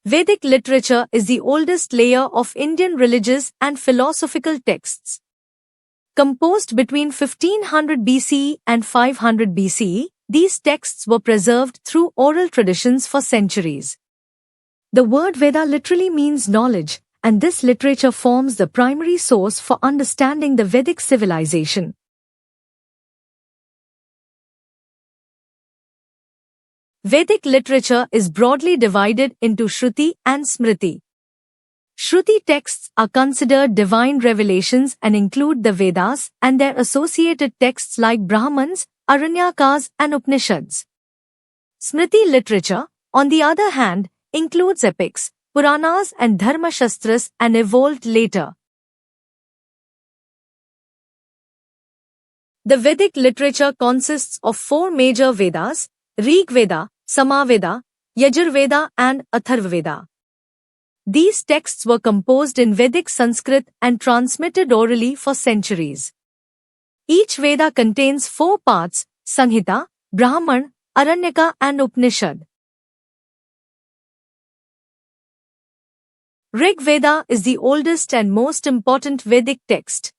Vedic literature is the oldest layer of Indian religious and philosophical texts. Composed between 1500 BCE and 500 BCE, these texts were preserved through oral traditions for centuries. The word Veda literally means knowledge, and this literature forms the primary source for understanding the Vedic civilization. Vedic literature is broadly divided into Shruti and Smriti. Shruti texts are considered divine revelations and include the Vedas and their associated texts like Brahmans, Aranyakas, and Upanishads. Smriti literature, on the other hand, includes epics, Puranas, and Dharmashastras and evolved later. The Vedic literature consists of four major Vedas: Rig Veda, Samaveda, Yajurveda, and Atharvaveda. These texts were composed in Vedic Sanskrit and transmitted orally for centuries. Each Veda contains four parts: Sanhita, Brahman, Aranyaka, and Upanishad. Rig Veda is the oldest and most important Vedic text.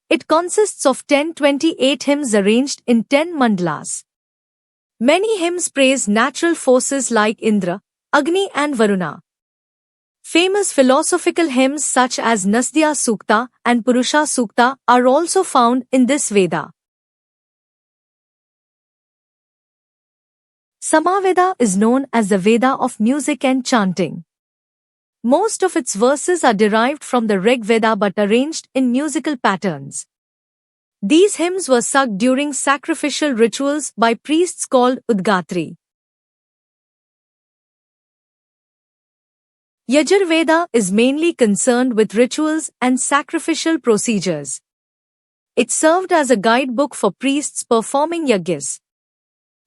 It consists of 1028 hymns arranged in 10 mandalas. Many hymns praise natural forces like Indra, Agni, and Varuna. Famous philosophical hymns such as Nasdya Sukta and Purusha Sukta are also found in this Veda. Samaveda is known as the Veda of music and chanting. Most of its verses are derived from the Rig Veda but arranged in musical patterns. These hymns were sung during sacrificial rituals by priests called Udgatri. Yajurveda is mainly concerned with rituals and sacrificial procedures. It served as a guidebook for priests performing yajnas.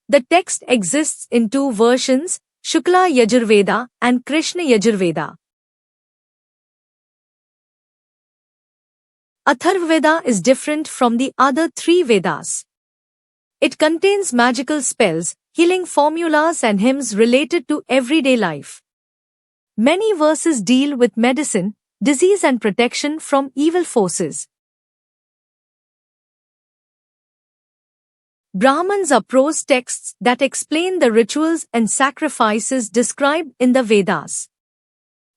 The text exists in two versions, Shukla Yajurveda and Krishna Yajurveda. Atharvaveda is different from the other three Vedas. It contains magical spells, healing formulas, and hymns related to everyday life. Many verses deal with medicine, disease, and protection from evil forces. Brahmans are prose texts that explain the rituals and sacrifices described in the Vedas.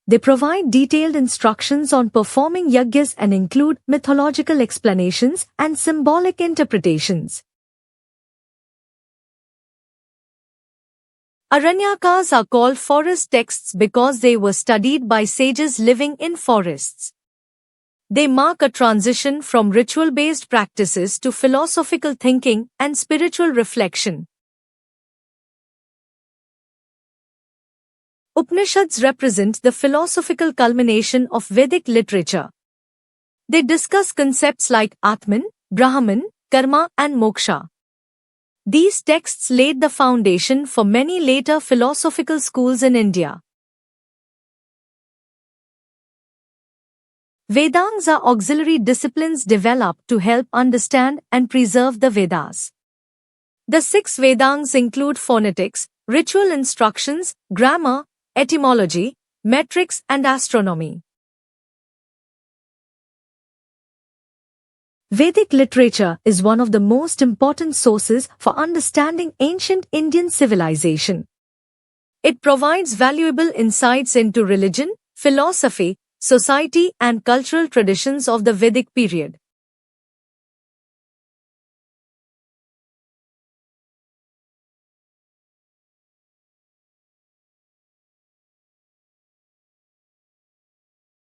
They provide detailed instructions on performing yajnas and include mythological explanations and symbolic interpretations. Aranyakas are called forest texts because they were studied by sages living in forests. They mark a transition from ritual-based practices to philosophical thinking and spiritual reflection. Upanishads represent the philosophical culmination of Vedic literature. They discuss concepts like Atman, Brahman, Karma, and Moksha. These texts laid the foundation for many later philosophical schools in India. Vedangas are auxiliary disciplines developed to help understand and preserve the Vedas. The 6 Vedangas include phonetics, ritual instructions, grammar, etymology, metrics, and astronomy. Vedic literature is one of the most important sources for understanding ancient Indian civilization. It provides valuable insights into religion, philosophy, society, and cultural traditions of the Vedic period.